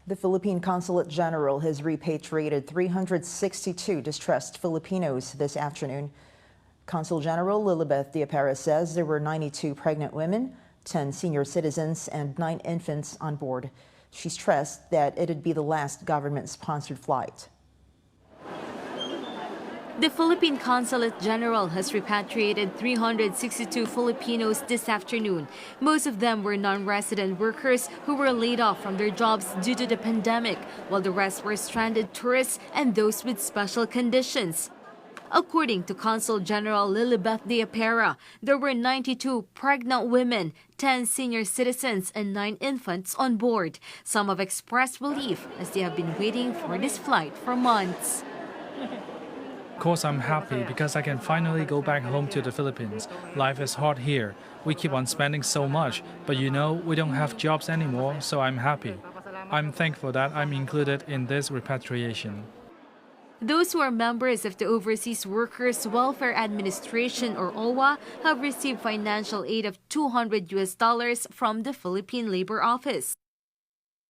The Philippine Consulate General has repatriated 362 distressed Filipinos this afternoon. Consul General Lilibeth Diapera says there were 92 pregnant women, 10 senior citizens, and 9 infants on board. She stressed that it'd be the last government-sponsored flight. The Philippine Consulate General has repatriated 362 Filipinos this afternoon. Most of them were non-resident workers who were laid off from their jobs due to the pandemic, while the rest were stranded tourists and those with special conditions. According to Consul General Lilibeth Diapera, there were 92 pregnant women, 10 senior citizens, and 9 infants on board. Some have expressed relief as they have been waiting for this flight for months. Of course, I'm happy because I can finally go back home to the Philippines. Life is hard here. We keep on spending so much, but we don't have jobs anymore, so I'm happy. I'm thankful that I'm included in this repatriation. Those who are members of the Overseas Workers Welfare Administration, or OWA, have received financial aid of $200 from the Philippine Labor Office.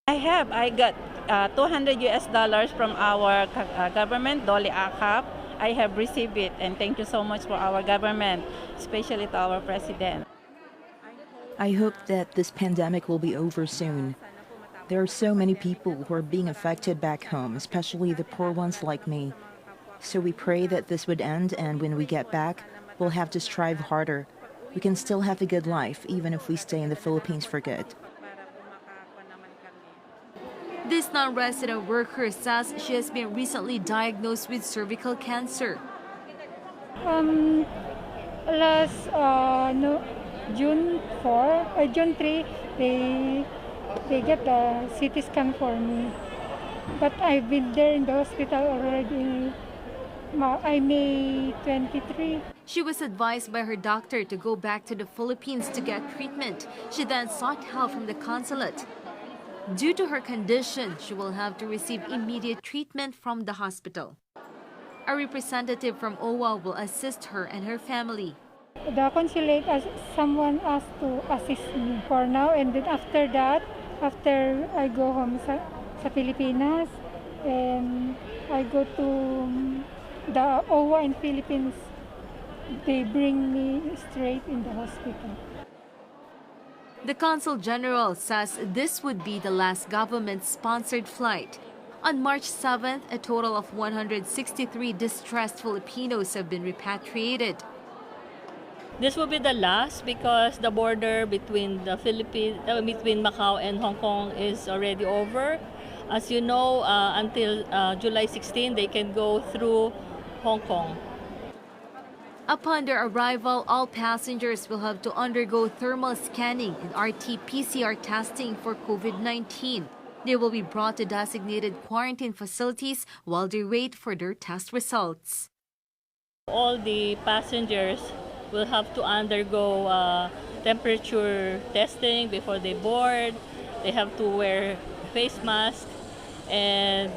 I got $200 from our government, Dole ACAP. I have received it, and thank you so much for our government, especially to our president. I hope that this pandemic will be over soon. There are so many people who are being affected back home, especially the poor ones like me. So we pray that this would end, and when we get back, we'll have to strive harder. We can still have a good life, even if we stay in the Philippines for good. This non-resident worker says she has been recently diagnosed with cervical cancer. June 3, they get the CT scan for me. But I've been there in the hospital already. I May 23. She was advised by her doctor to go back to the Philippines to get treatment. She then sought help from the consulate. Due to her condition, she will have to receive immediate treatment from the hospital. A representative from OWA will assist her and her family. The consulate, someone asked to assist me for now, and then after that, after I go home sa Pilipinas, and I go to the OWA in Philippines, they bring me straight in the hospital. The Consul General says this would be the last government-sponsored flight. On March 7th, a total of 163 distressed Filipinos have been repatriated. This will be the last because the border between the between Macau and Hong Kong is already over. As you know, until July 16, they can go through Hong Kong. Upon their arrival, all passengers will have to undergo thermal scanning and RT-PCR testing for COVID-19. They will be brought to designated quarantine facilities while they wait for their test results. All the passengers will have to undergo temperature testing before they board. They have to wear face masks, and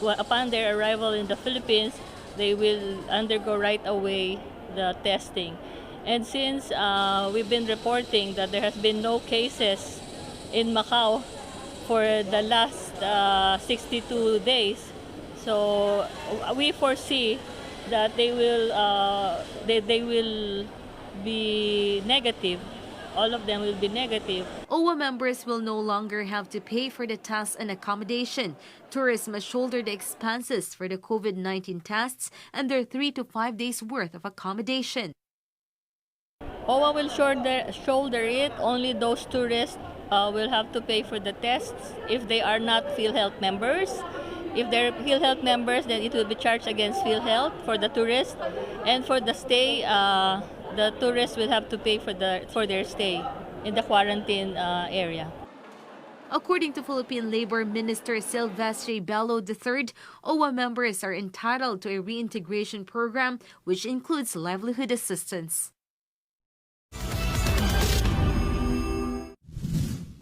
upon their arrival in the Philippines, they will undergo right away the testing. And since we've been reporting that there has been no cases in Macau for the last 62 days, so we foresee that they will be negative. All of them will be negative. OWA members will no longer have to pay for the tests and accommodation. Tourists must shoulder the expenses for the COVID-19 tests and their 3 to 5 days worth of accommodation. OWA will shoulder it. Only those tourists will have to pay for the tests if they are not PhilHealth members. If they're PhilHealth members, then it will be charged against PhilHealth for the tourists. And for the stay, the tourists will have to pay for their stay in the quarantine area. According to Philippine Labor Minister Silvestre Bello III, OWA members are entitled to a reintegration program which includes livelihood assistance.